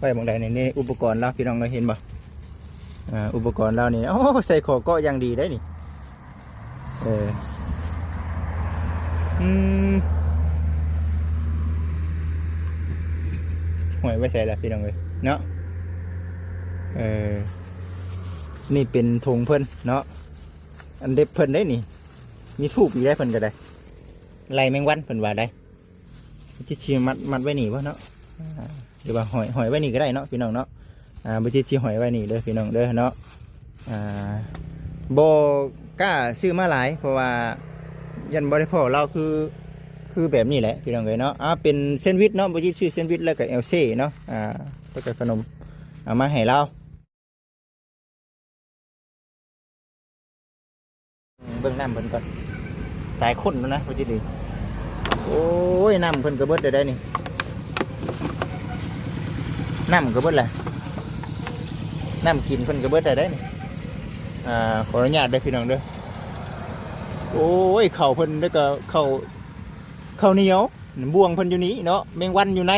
ไปบางใดนี่อุปกรณ์เราพี่น้องเราเห็นบ่อุปกรณ์เรานี่โอ้ใส่ขอเกาะอย่างดีได้นี่หอยไว้ใส่ละพี่น้องเลยเนาะนี่เป็นธงเพิ่นเนาะอันเด็บเพิ่นได้นี่มีทูบมีได้เพิ่นก็ได้ไล่แมงวันเพิ่นว่าได้จิชีมัดไว้นี่วะเนาะหรือว่าหอยไว้นี่ก็ได้เนาะพี่น้องเนาะบุจิชีหอยไว้นี่เด้อพี่น้องเด้อเนาะโบกล้าซื้อมาหลายเพราะว่ายันบริพ่อเราคือแบบนี้แหละพี่น้องเลยเนาะเป็นเซนด์วิชเนาะบุจิชื่อเซนด์วิชแล้วก็เอลเซ่เนาะแล้วก็ขนมเอามาให้เราเบิ่งน้ำเพิ่นก่อนสายข้นแล้วนะบุจิดีโอ้ยน้ำเพิ่นกระเบิดได้นี่น้ำกระเบิดแหละน้ำกินเพิ่นกระเบิดได้นี่ขออนุญาตได้พี่น้องเด้อโอ้ยเข่าเพิ่นแล้วก็เข่าเหนียวบ่วงเพิ่นอยู่นี้เนาะแมงวันอยู่ไหน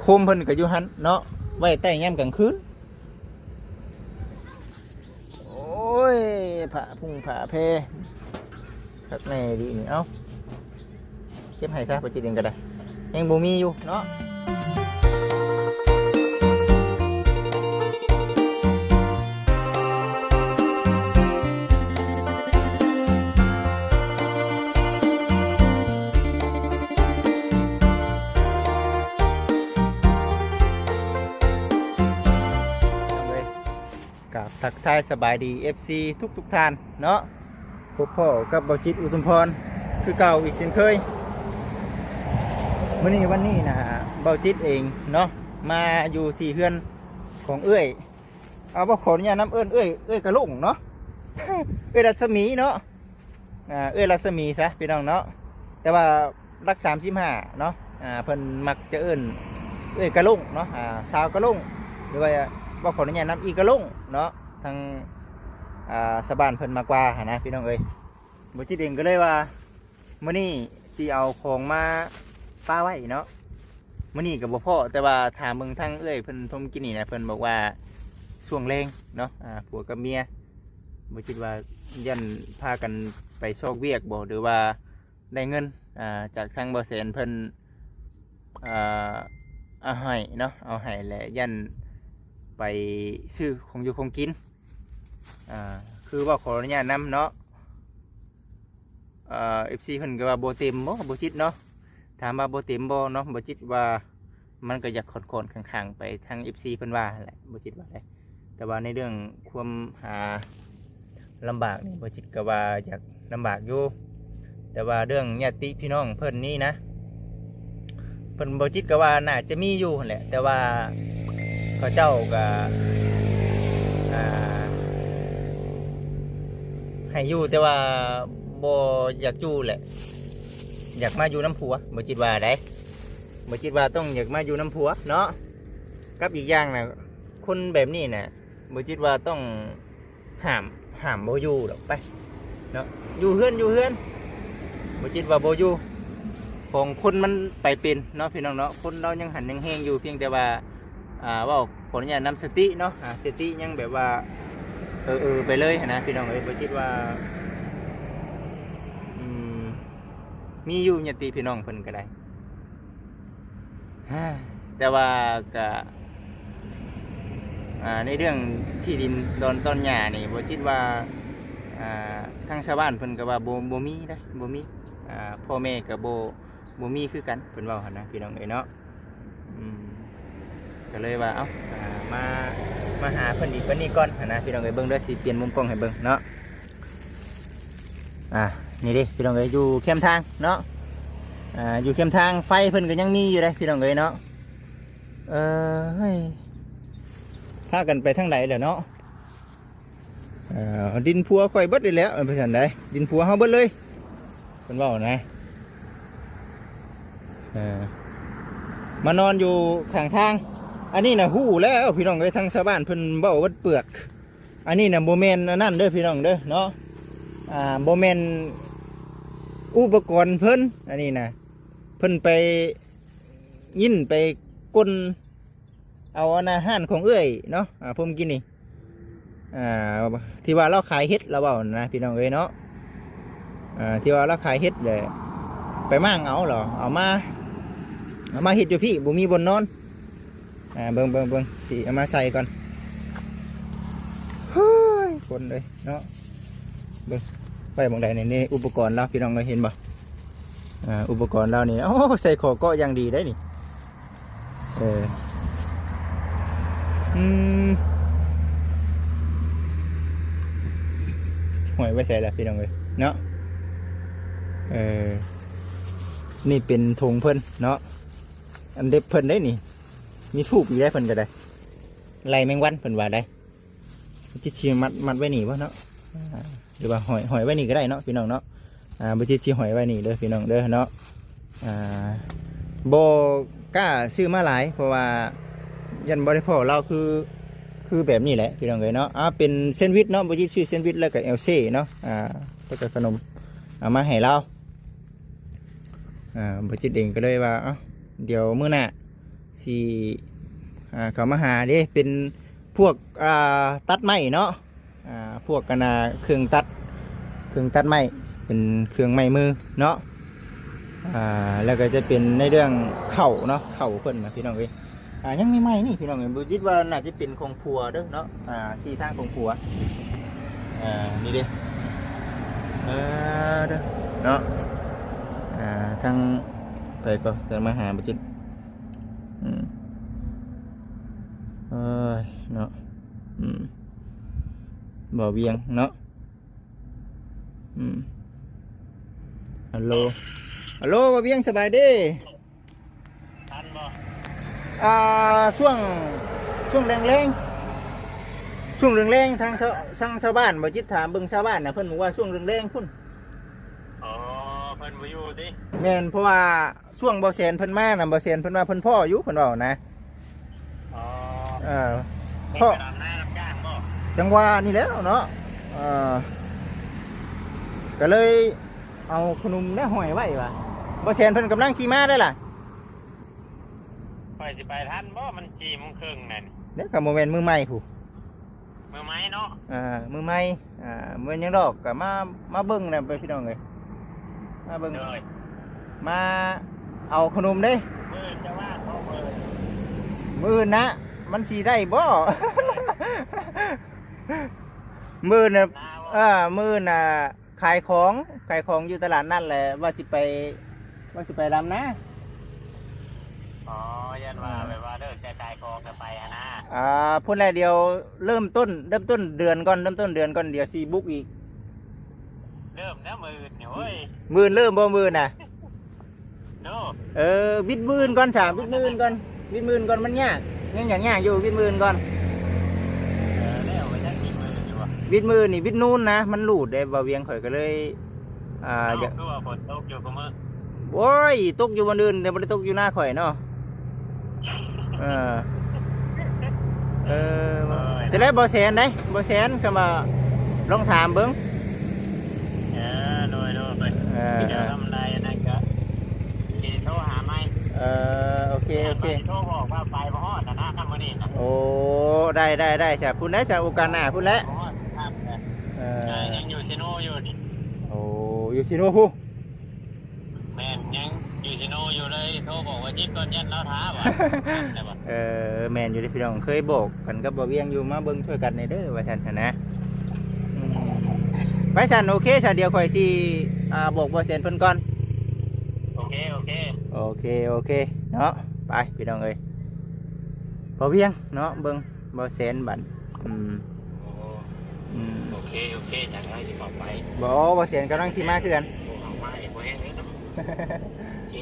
โคมเพิ่นก็อยู่หันเนาะไว้ใต้แง้มกลางคืนโอ้ยผ่าพุ่งผ่าเพทักแน่ดีนี่เอ้าเก็บให้ซะไปจิตเองก็ได้ยังบ่มีอยู่เนาะกับทักทายสบายดี FC ทุกท่านเนาะพบพ่อกับเบาจิตอุทุมพรคือเก่าอีกเช่นเคยวันนี้นะเบาจิตเองเนาะมาอยู่ที่เฮือนของเอื้อยเอาบ่ขออนุญาตน้ำเอื้อยกระลุ่งเนาะ เอื้อยรัศมีเนาะเอื้อยรัศมีซะพี่น้องเนาะแต่ว่ารัก35เนาะเพิ่นมักจะเอื้อยกระลุ่งเนาะสาวกระลุ่งหรือว่าบ่ขออนุญาตน้ำอีกกระลุ่งเนาะทางสะบานเพิ่นมากกว่านะพี่น้องเอ้ยบ่จิตเองก็เลยว่ามื้อนี้สิเอาของมาป้าไว้เนาะมื้อนี้ก็บ่พอแต่ว่าถามเบิ่งทางเอ้ยเพิ่นทมกินนี่นะเพิ่นบอกว่าช่วงแรงเนาะผัวกับเมียบ่คิดว่ายันพากันไปโชคเวียกบ่หรือว่าได้เงินจากทางบ่แสนเพิ่นเอาให้เนาะเอาให้และยันไปซื้อของอยู่ของกินคือว่าขออนุญาตนำเนาะFC เพิ่นก็ว่าบ่เต็มบ่จิตเนาะถามว่าบ่เต็มบ่เนาะบ่จิตว่ามันก็อยากขนข้างๆไปทาง FC เพิ่นว่าแหละบ่จิตว่าได้แต่ว่าในเรื่องความหาลำบากนี่บ่จิตก็ว่าอยากลำบากอยู่แต่ว่าเรื่องญาติพี่น้องเพิ่นนี่นะเพิ่นบ่จิตก็ว่าน่าจะมีอยู่แหละแต่ว่าเขาเจ้าก็ให้อยู่แต่ว่าบ่อยากอยู่แหละอยากมาอยู่น้ำผัวบ่จิตว่าได้บ่จิตว่าต้องอยากมาอยู่น้ำผัวเนาะกับอีกอย่างนะคนแบบนี้นะบ่จิตว่าต้องห้ามบ่อยู่หรอกไปเนาะอยู่เฮือนบ่จิตว่าบ่อยู่ของคนมันไปเป็นเนาะพี่น้องเนาะคนเรายังหันยังแห้งอยู่เพียงแต่ว่าว่าขออนุญาตนำสติเนาะสติยังแบบว่าไปเลยนะพี่น้องบ่จิตว่ามีอยู่ญาติพี่น้องเพิ่นก็ได้แต่ว่าก็ในเรื่องที่ดินต้นหญ้านี่บ่คิดว่าทางชาวบ้านเพิ่นก็ว่าบ่มีได้บ่มีพ่อแม่ก็บ่มีคือกันเพิ่นเว้าหั่นนะพี่น้องเอ้ยเนาะก็เลยว่าเอ้ามาหาเพิ่นอีกเพิ่นนี่ก่อนหั่นนะพี่น้องเอ้ยเบิ่งเด้อสิเปลี่ยนมุมกล้องให้เบิ่งเนาะนี่ดิพี่น้องเอ้ยอยู่เข้มทางเนาะอยู่เข้มทางไฟเพิ่นก็ยังมีอยู่เลยพี่น้องเอ้ยเนาะพากันไปทางไหนเหรอเนาะดินพัวค่อยเบิดได้แล้วไปสั่นได้ดินพัวเฮาเบิดเลยเพิ่นเว้านะมานอนอยู่ข้างทางอันนี้นะฮู้แล้วพี่น้องเอ้ยทางชาวบ้านเพิ่นเว้าวัดเปลือกอันนี้นะโบแมนนั่นเด้อพี่น้องเด้อเนาะโบแมนอุปกรณ์เพิ่นอันนี้นะเพิ่นไปยินไป กลเอาอาหารของเอื้อยเนาะผมกินนี่ที่ว่าเราขายเฮ็ดเราเปล่านะพี่น้องเอ้ยเนาะที่ว่าเราขายเฮ็ดเลยไปมั่งเอาเหรอเอามาเฮ็ดอยู่พี่บ่มีบนนอนเบิ่งสิเอามาใส่ก่อนเฮ้ยคนเลยเนาะเบิ่งไปบางใดนี่อุปกรณ์เราพี่น้องเอ้ยเห็นบ่อุปกรณ์เรานี่โอ้ใส่ขอเกาะอย่างดีได้นี่หวยไว้ใส่ละพี่น้องเลยเนาะนี่เป็นธงเพิ่นเนาะอันเด็บเพิ่นได้นี่มีทูบอยู่ได้เพิ่นก็ได้ไล่แมงวันเพิ่นว่าได้จิตชีมัดไว้นี่วะเนาะหรือว่าหอยไว้นี่ก็ได้เนาะพี่น้องเนาะบุจิตชีหอยไว้นี่เด้อพี่น้องเด้อเนาะโบกล้าซื้อมาหลายเพราะว่ายันบริโภคเราคือแบบนี้แหละพี่น้องเลยเนาะเป็นเซนด์วิชเนาะบุจิตชื่อเซนด์วิชแล้วก็เอลเซ่เนาะแล้วก็ขนมเอามาให้เราบุจิตเองก็เลยว่าเดี๋ยวมื้อหน้าสิเขามาหาเด้เป็นพวกตัดไม้เนาะพวกกันเครื่องตัดไม้เป็นเครื่องไม้มือเนาะแล้วก็จะเป็นในเรื่องเข่าเนาะเข่าเพิ่นนะพี่น้องเอ้ยยังมีไม้นี่พี่น้องเอ้ยบุจิตว่าน่าจะเป็นของผัวเด้อเนาะที่ทางของผัวนี่เด้เด้อเนาะทางไปก็จะมาหาบุจิตเนาะบ่อเวียงเนาะฮัลโหลบ่อเวียงสบายดีทันบ่ช่วงแรงทางชาวบ้านบ่จิตถามเบิ่งชาวบ้านนะเพิ่นบอกว่าช่วงแรงพุ่นเพิ่นบ่อยู่ติแม่นเพราะว่าช่วงบ่แสนเพิ่นมาน่ะบ่แสนเพิ่นว่าเพิ่นพ่ออยู่เพิ่นเว้านะพ่อจังหวะนี่แล้วเนาะก็เลยเอาขนมได้หอยไว้ว่ะบ่แสนเพิ่นกำลังขี่ม้าได้ล่ะไปสิไปทันบ่มัน4:30นั่นเดี๋ยวกับโมเมนต์มือใหม่ผู้มือไม้เนาะมือใหม่มือยังดอกก็มาเบิ่งน่ะไปพี่น้องเอ้ยมาเบิ่งมาเอาขนมเด้มื้อจะว่าเขามื้อนะมันสิได้บ่ มื้อน่ะมื้อน่ะขายของอยู่ตลาดนั่นแหละว่าสิไปรำนะยันว่าแบบว่าเลิกจะขายของจะไปนะพูดอะไรเดียวเริ่มต้นเดือนก่อนเดี๋ยวซีบุ๊กอีกเริ่มแล้วมือเนี่ยเว้ยมือเริ่มบ่มือน่ะบิดมือก่อนบิดมือก่อนมันยากยังอย่างอยู่บิดมือก่อนแล้วมันจะกินมืออยู่วะบิดมือนี่บิดนูนนะมันหลุดได้บ่เวียงข่อยก็เลยอยากฝนตกอยู่กับมือโอ้ยตกอยู่บนอื่นแต่ไม่ได้ตกอยู่หน้าข่อยเนาะจะได้บ่แสนได้บ่แสนก็มาลองถามเบิ้งโดยไปเดี๋ยวทำอะไรนั่นก็ขี่โทรหาไม่โอเคโทรบอกว่าไปบ่ฮอดนะทำมื้อนี้นะโอ้ได้จ้ะพูดได้จ้ะโอกาสหน้าพูดแล้วยังอยู่ซิโนอยู่นี่โอ้อยู่ซิโนฮู้แม่นยังอยู่ซิโนอยู่เลยโทรบอกว่าจิ๊บตอนเย็นแล้วท้าบ่แม่นอยู่ที่พี่น้องเคยบอกกันกับบ่เวียงอยู่มาเบิ่งช่วยกันในเด้อว่าซั่นนะไปซั่นโอเคซะเดี๋ยวข่อยสิบอกบ่แสนเพิ่นก่อนโอเคเนาะไปพี่น้องเอ้ยบ่เวียงเนาะเบิ่งบ่แสนบัดโอเคอยากให้สิเข้าไปบ่แสนกำลังสิมาคือกัน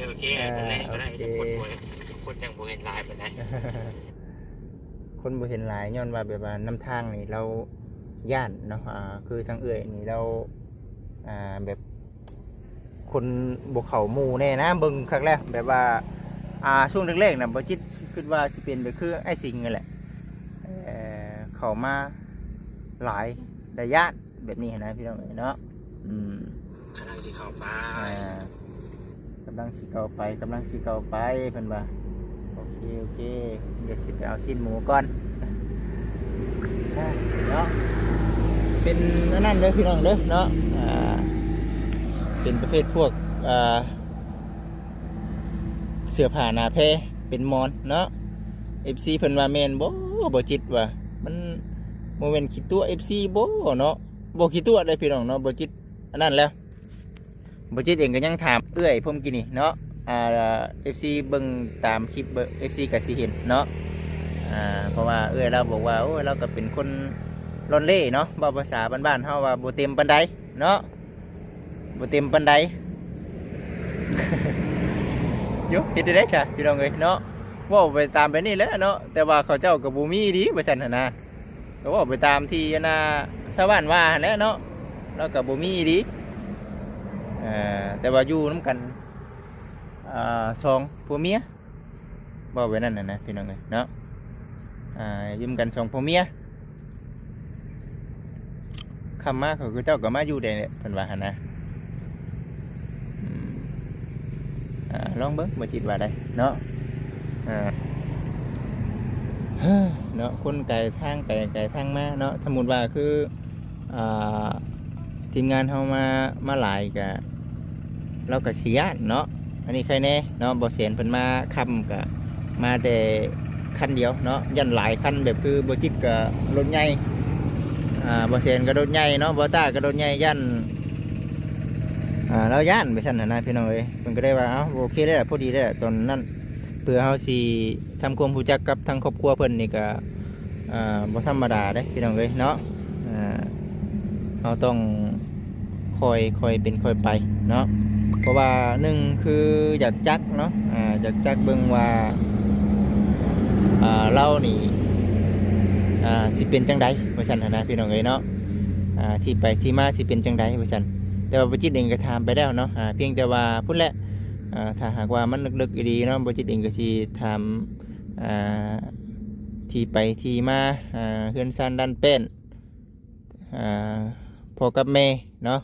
โอเคคนจังบ่เห็นลายปานใดคนบ่เห็นลายย้อนว่าแบบว่าน้ำทางนี่เราย่านเนาะคือทางเอื้อยนี่เราแบบคนบ่เข้าหมู่แน่นะเบิ่งครั้งแรกแบบว่าช่วงแรกๆน่ะบ่จิตคิดว่าสิเป็นแบบคือไอ้สิงนั่นแหละเข้ามาหลายระยะแบบนี้นะพี่น้องเนาะกำลังสิเข้าไปกำลังสิเก่าไปเพิ่นว่า โอเคเดี๋ยวสิไปเอาสิ้นหมูก่อนเนาะเป็นนั่นเด้อพี่น้องเด้อเนาะเป็นประเภทพวกเสื้อผ้าหนาแพรเป็นมอนเนาะ FC เพิ่นว่าแม่นบ่จิตว่ามันบ่แม่นขี้ตัว FC บ่เนาะบ่ขี้ตัวได้พี่น้องเนาะบ่จิตอันนั้นแล้วบ่จิตเองก็ยังถามเอื้อยผมกินนี่เนาะFC เบิ่งตามคลิปFC ก็สิเห็นเนาะเพราะว่าเอื้อยเราบอกว่าโอ้ยเราก็เป็นคนร่อนเล่เนาะเว้าภาษาบ้านๆเฮาว่าบ่เต็มปานใดเนาะบ่เต็มปานใด อยู่เฮ็ดได้จ้ะพี่น้องเอ้ยเนาะเว้าไปตามไปนี่แหละเนาะแต่ว่าเขาเจ้าก็บ่มีดีว่าซั่นหั่นนะก็เว้าไปตามที่ชาวบ้านว่าหั่นแหละเนาะแล้วก็บ่มีดีแต่ว่าอยู่นำกันสองผัวเมียเว้าไว้นั่นน่ะนะพี่น้องเอ้ยเนาะอยู่นำกันสองผัวเมียคำมาเขาคือเจ้าก็มาอยู่ได้เพิ่นว่าหั่นนะลองเบิ่งบ่จิตว่าได้เนาะเนาะคนไกลทางมาเนาะสมมุติว่าคือทีมงานเฮามาหลายก็เราก็สิย้านเนาะอันนี้ใครแน่เนาะบ่เสียนเพิ่นมาค่ำก็มาแต่คันเดียวเนาะยันหลายคันแบบคือบ่จิตก็รถใหญ่บ่เสียนก็รถใหญ่เนาะบ่ต้าก็รถใหญ่ยันเราย่านไปสั่นนะพี่น้องเอ้ยเพิ่นก็ได้ว่าโอเคได้พอดีได้ตอนนั้นเพื่อเฮาสิทำความรู้จักกับทางครอบครัวเพิ่นนี่ก็บ่ธรรมดาเด้พี่น้องเอ้ยเนาะเราต้องคอยเป็นคอยไปเนาะเพราะว่าหนึ่งคืออยากจักเนาะอยากจักเบิ่งว่าเรานี่สิเป็นจังใดว่าซั่นนะพี่น้องเอ้ยเนาะที่ไปที่มาสิเป็นจังใดว่าซั่นแต่ว่าบ่จิตเองก็ถามไปแล้วเนาะเพียงแต่ว่าพุ่นแหละถ้าหากว่ามันลึกๆดีเนาะบ่จิตเองก็สิถามที่ไปที่มาเฮือนซ่านดันเป็นพ่อกับแม่เนาะ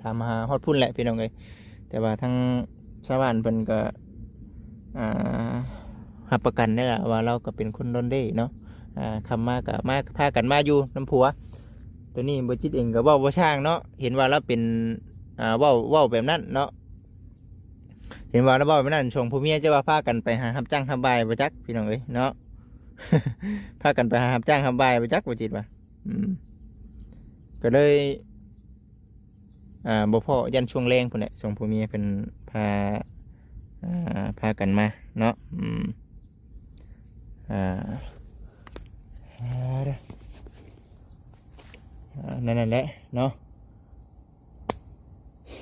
ถามหาฮอดพุ่นแหละพี่น้องเอ้ยแต่ว่าทางชาวบ้านเพิ่นก็รับประกันได้ล่ะว่าเราก็เป็นคนดอนเด้เนาะคำมาก็มาพากันมาอยู่น้ำผัวตัวนี้บ่จิตเองก็เว้าบ่ช่างเนาะเห็นว่าเราเป็นเว้าแบบนั้นเนาะเห็นว่าเราเว้าแบบนั้นส่งผู้เมียจะว่าพากันไปหารับจ้างทำบายบ่จักพี่น้องเอ้ยเนาะ พากันไปหารับจ้างทำบายบ่จักบ่จิตว่าก็เลยบ่พอยันช่วงแรงพุ่นแหละส่งผู้เมียเพิ่นพากันมาเนาะนั่นแหละเนาะ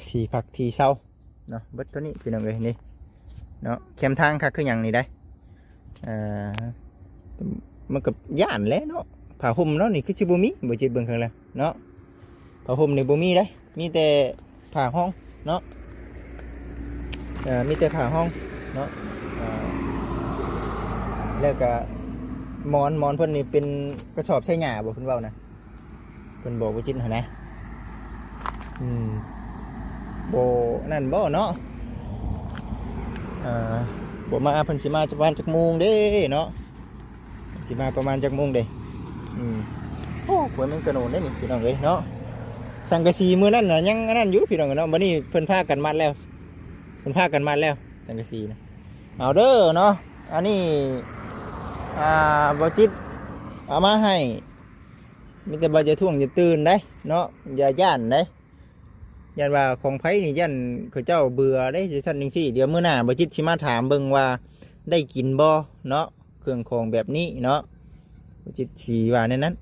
ที่พักที่เศร้าเนาะเบิดตัวนี้พี่น้องเอ้ยนี่เนาะแคมทางค่ะคืออย่างนี้ได้มันกับย่านแล้วเนาะผ้าห่มเนาะนี่คือชิบุมิบ่จิตเบิ่งข้างแล้วเนาะผ้าห่มนี่บ่มีได้มีแต่ผ้าห้องเนาะมีแต่ผ้าห้องเนาะแล้วก็หมอนเพิ่นนี่เป็นกระสอบใช้หญ้าบ่เพิ่นเว้านะเพิ่นบอกว่าจิตหั่นนะบ่นั่นบ่เนาะบ่มาเพิ่นสิมาประมาณจักโมงเด้เนาะสิมาประมาณจักโมงเด้โอ้ขวยมันกระโดดได้นี่พี่น้องเอ้ยเนาะสังกะสีมื้อนั้นน่ะยังอันนั้นอยู่พี่น้องเนาะบัดนี้เพิ่นพากันมัดแล้วสังกะสีนะเอาเด้อเนาะอันนี้บ่จิตเอามาให้มีแต่บ่จะท่วงจะตื่นได้เนาะอย่าย่านได้ยันว่าของไผนี่ยันเขาเจ้าเบื่อได้จะซั่นจังซี่เดี๋ยวมื้อหน้าบ่จิตสิมาถามเบิ่งว่าได้กินบ่เนาะเครื่องของแบบนี้เนาะบ่จิตสิว่าในนั้น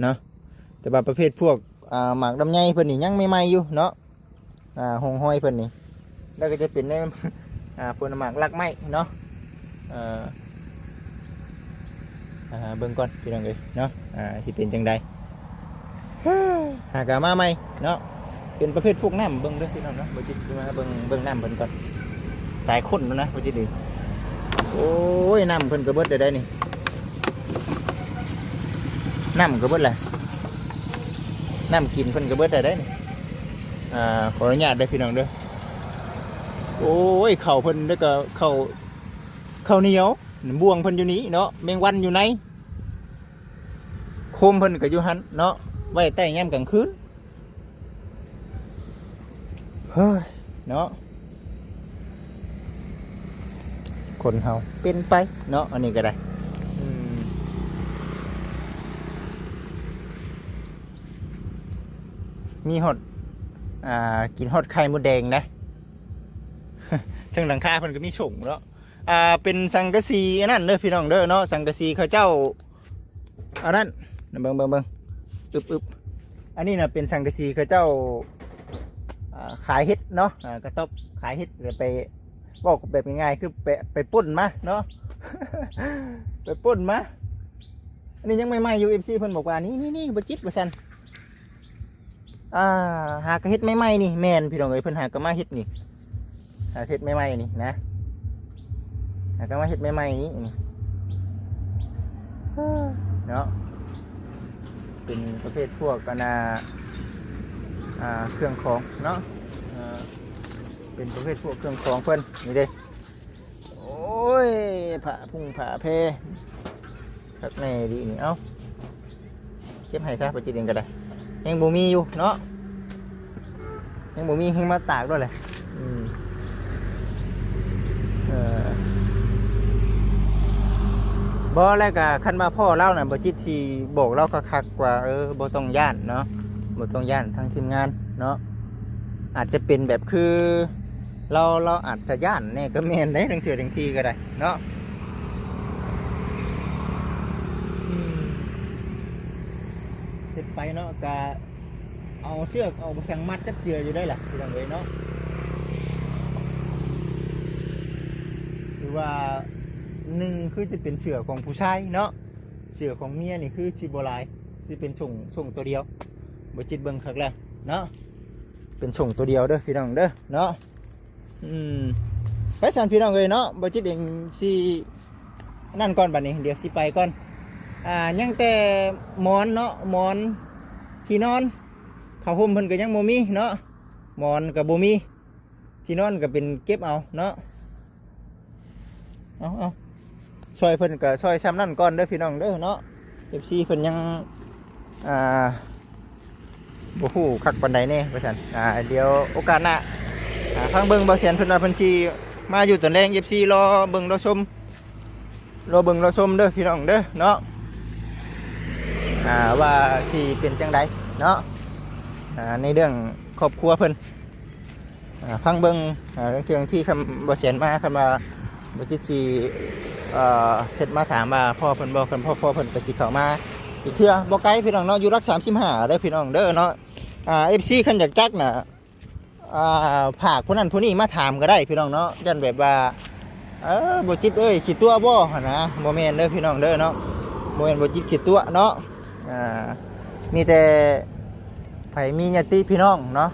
เนาะแต่ว่าประเภทพวกหมากลำไยเพิ่นนี่ยังใหม่ๆอยู่เนาะหงห้อยเพิ่นนี่แล้วก็จะเป็นในผลหมากลักไม้เนาะเบิ่งก่อนพี่น้องเอ้ยเนาะสิเป็นจังใดหากมาใหม่เนาะเป็นประเภทพวกน้ำเบิ่งเด้อพี่น้องเนาะบ่จิตสิมาเบิ่งน้ำเพิ่นก่อนสายข้นแล้วนะบ่จิตดีโอ้ยน้ำเพิ่นก็เบิดได้นี่น้ำก็เบิดแหละน้ำกินเพิ่นก็เบิดได้นี่ขออนุญาตได้พี่น้องเด้อโอ้ยเข่าเพิ่นแล้วก็เข่าเหนียว บ่วงเพิ่นอยู่นี้เนาะแมงวันอยู่ไหนโคมเพิ่นก็อยู่หันเนาะไว้ใต้ยามกลางคืนเฮ้ยเนาะคนเฮาเป็นไปเนาะอันนี้ก็ได้มีฮอดกินฮอดไข่มดแดงนะ ทั้งหลังคาเพิ่นก็มีส่งเนาะเป็นสังกะสีอันนั้นเด้อพี่น้องเด้อเนาะสังกะสีเขาเจ้าอันนั้นเบิ่งอึบอันนี้น่ะเป็นสังกะสีเขาเจ้าขายเฮ็ดเนาะกระต๊อบขายเฮ็ดเลยไปบอกแบบง่ายๆคือไปปุ้นมาเนาะ ไปปุ้นมาอันนี้ยังใหม่ๆอยู่ MC เพิ่นบอกว่านี่บ่จิตว่าซั่นหากระเฮ็ดใหม่ๆนี่แม่นพี่น้องเอ้ยเพิ่นหากระมาเฮ็ดนี่หาเฮ็ดใหม่ๆนี่นะหากระมาเฮ็ดใหม่ๆนี่เนาะเป็นประเภทพวกกันเครื่องของเนาะเป็นประเภทพวกเครื่องของเพิ่นนี่เด้โอ้ยผ้าพุ่งผ้าเพทักแน่ดีนี่เอ้าเก็บให้ซะไปจิตเองก็ได้ยังบ่มีอยู่เนาะยังบ่มีให้มาตากด้วยเลยบ่แล้วก็คันมาพ่อเล่าน่ะบ่จิตที่บอกเราคักๆว่าบ่ต้องย่านเนาะบ่ต้องย่านทางทีมงานเนาะอาจจะเป็นแบบคือเราอาจจะย่านแน่ก็แม่นได้ทั้งเถื่อทั้งทีก็ได้เนาะเสร็จไปเนาะก็เอาเชือกเอาสังมัดจับเจืออยู่ได้แหละที่ตรงนี้เนาะคือว่าหนึ่งคือจะเป็นเชือกของผู้ชายเนาะเชือกของเมียนี่คือชีโบลายจะเป็นส่งตัวเดียวบจิตเบิ้งคักแล้วเนาะเป็นส่งตัวเดียวเด้อพี่น้องเด้อเนาะไปสันพี่น้องเลยเนาะบจิตเองสินั่นก่อนบัดนี้เดี๋ยวสิไปก่อนยังแต่หมอนเนาะหมอนที่นอนผ้าห่มเพิ่นก็ยังบ่มีเนาะหมอนก็บ่มีที่นอนก็เป็นเก็บเอาเนาะเอาซอยเพิ่นก็ซอยซ้ำนั่นก่อนเด้อพี่น้องเด้อเนาะ FC เพิ่นยังบ่ฮู้คักปานใดแน่ว่าซั่นเดี๋ยวโอกาสหน้าฟังเบิ่งบ่แสนเพิ่นว่าเพิ่นสิมาอยู่ตอนแรง FC รอเบิ่งรอชมเด้อพี่น้องเด้อเนาะว่าสิเป็นจังไดเนาะในเรื่องครอบครัวเพิ่นฟังเบิ่งเรื่องที่คำบ่แสนมาคำว่าบ่จิตสิเสร็จมาถามว่าพ่อเพิ่นบ่เพิ่นพ่อเพิ่นก็สิเข้ามาอีกเทื่อบ่ไกลพี่น้องเนาะอยู่รัก35เด้อพี่น้องเด้อเนาะFC คันอยากจักน่ะภาคผู้นั้นผู้นี้มาถามก็ได้พี่น้องเนาะยันแบบว่าบ่จิตเอ้ยขี้ตัวบ่หั่นนะบ่แม่นเด้อพี่น้องเด้อเนาะบ่แม่นบ่จิตขี้ตัวเนาะมีแต่ไผมีญาติพี่น้องเนาะ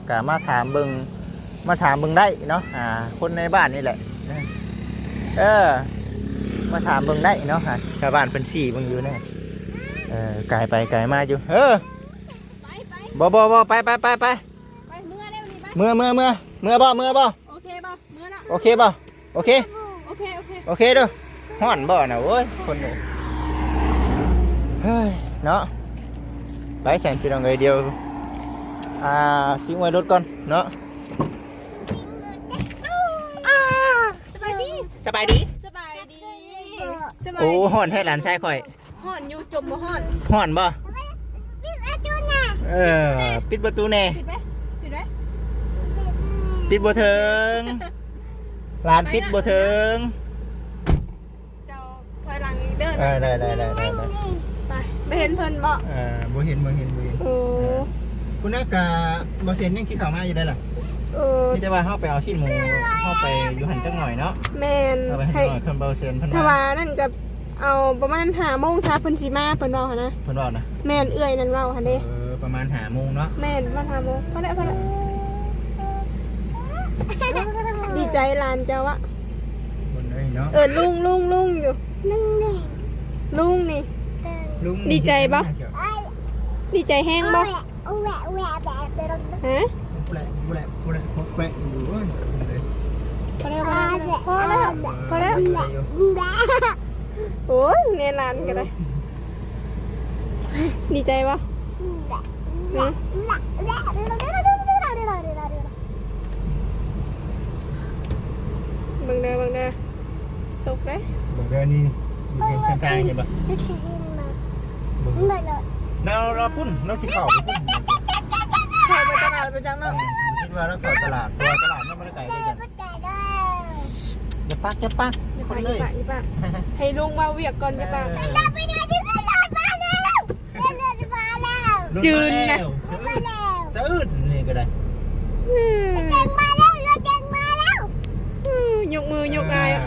ก็มาถามเบิ่งได้เนาะคนในบ้านนี่แหละมาถามเบิ่งได้เนาะชาวบ้านเพิ่นสี่เบิ่งอยู่แน่ไกลไปไกลมาอยู่บ่ไปเมื่อได้วันนี้ไปเมื่อบ่โอเคบ่เมื่อละโอเคบ่โอเคเด้อฮ้อนบ่น่ะโอ้ยคนนี้เฮ้ยเนาะไปฉันพี่น้องเดียวสิไว้รถก่อนเนาะสบายดีโอ้ฮ้อนให้หลานชายข่อยฮ้อนอยู่จมบ่ฮ้อน ฮ้อนบ่ปิดประตูแน่ปิดบ่เถิงหลานปิดบ่เถิงเจ้าถอยหลังอีกเด้อได้ไปไม่เห็นเพิ่นบ่บ่เห็นโอ้คุณน่ะก็บ่เซ็นยังสิเข้ามาอยู่ได้ล่ะมีแต่ว่าเฮาไปเอาชิ้นหมูเฮาไปอยู่หั่นจักหน่อยเนาะแม่นให้เพิ่นบ่เซ็นเพิ่นถ้าว่านั่นก็เอาประมาณ 5:00 นช้าเพิ่นสิมาเพิ่นเว้าหั่นนะเพิ่นเว้านะแม่นเอื้อยนั่นเว้าหั่นเด้ประมาณ 5:00 นเนาะแม่นประมาณ 5:00 นพอแล้วดีใจหลานเจ้าอะคนเอ้ยเนาะลุงอยู่ลุงนี่ดีใจบ่ดีใจแห้งบ่ฮะแปะอยู่ไป พอแล้วพอแล้วโอ้ยเนียนลานกันเลยดีใจปะบังเด้อตกเลย เบิ่งนี่ข้างๆเห็นปะเราพุ่นเราสิเข้าไปพุ่น เข้าไปตลาดไปจังเนาะ คิดว่าเราเข้าตลาดตัวตลาดมันไม่ได้ไกลด้วยกันอย่าปักคนเลย อีป่ะให้ลุงมาเวียกก่อนอีป่ะจืนนะ จะอืดนี่ก็ได้ ยกมือยกอายอ่ะ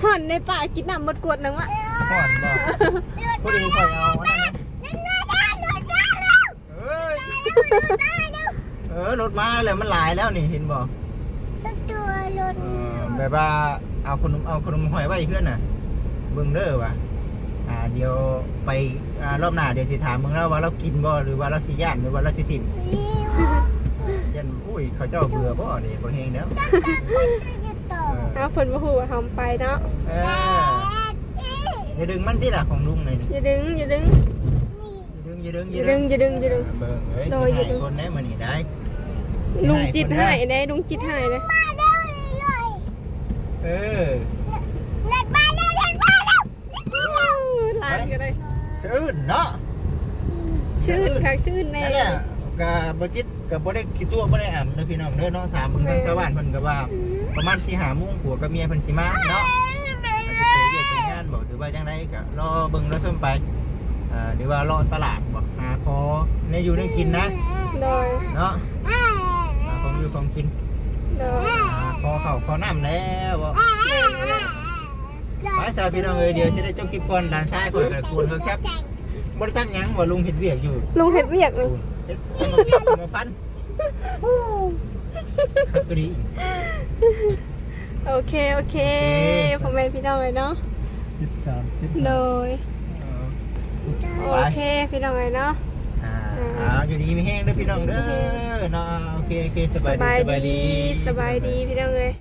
ห่อนในป่ากินน้ำบดกวดนึงวะ ห่อนบ่พอดีคอยเอาอันนั้นรถมาแล้วมันหลายแล้วนี่เห็นบ่แบบว่าเอาขนมหอยไว้เพื่อนน่ะเบิ่งเด้อว่ะเดี๋ยวไปรอบหน้าเดี๋ยวสิถามมึงแล้วว่าเรากินบ่หรือว่าเราสิย่านหรือว่าเราสิถิ่มยันอุ้ยเขาเจ้าเบื่อบ่นี่บ่แฮงแล้ว เอาฝนมาหูทำไปเนาะ อย่าดึงมันที่ล่ะของลุงเลยนี่ อย่าดึง อย่าดึง เบิ่ง เอ้ยสิให้คนได้มานี่ได้ ลุงจิตหายเลยลุงจิตหายเลย เออ ลานกันเลย ชื่นเนาะ ชื่นค่ะชื่นแน่ นั่นแหละกับบจิตกับบ่ได้คิดตัวบ่ได้อ่ำเด้อพี่น้องเด้อเนาะถามเพิ่นทางชาวบ้านเพิ่นก็ว่าประมาณ4-5 โมงผัวกับเมียเพิ่นสิมาเนาะอาจจะไปเรียกไปงานบ่หรือว่าจังไดก็รอเบิ่งรอชมไปหรือว่ารอตลาดบ่หาขอในอยู่ในกินนะ โดย เนาะของอยู่ของกิน โดย ขอข้าวขอน้ำแล้วบ่ไปสาวพี่น้องเอ้ยเดี๋ยวสิได้จบคลิปก่อนด้านซ้ายก่อนก็ควรเขาครับบ่ได้ตั้งหยังว่าลุงเฮ็ดเวียกอยู่ ลุงเห็ดเวียกเลย เฮ็ดสมพันธ์ครับก็ดี โอเคผมเป็นพี่น้องเลยเนาะ 13 โดยโอเคพี่น้องเลยเนาะ อยู่ดีมีแห้งเด้อพี่น้องเด้อเนาะโอเคสบายดี สบายดีพี่น้องเลย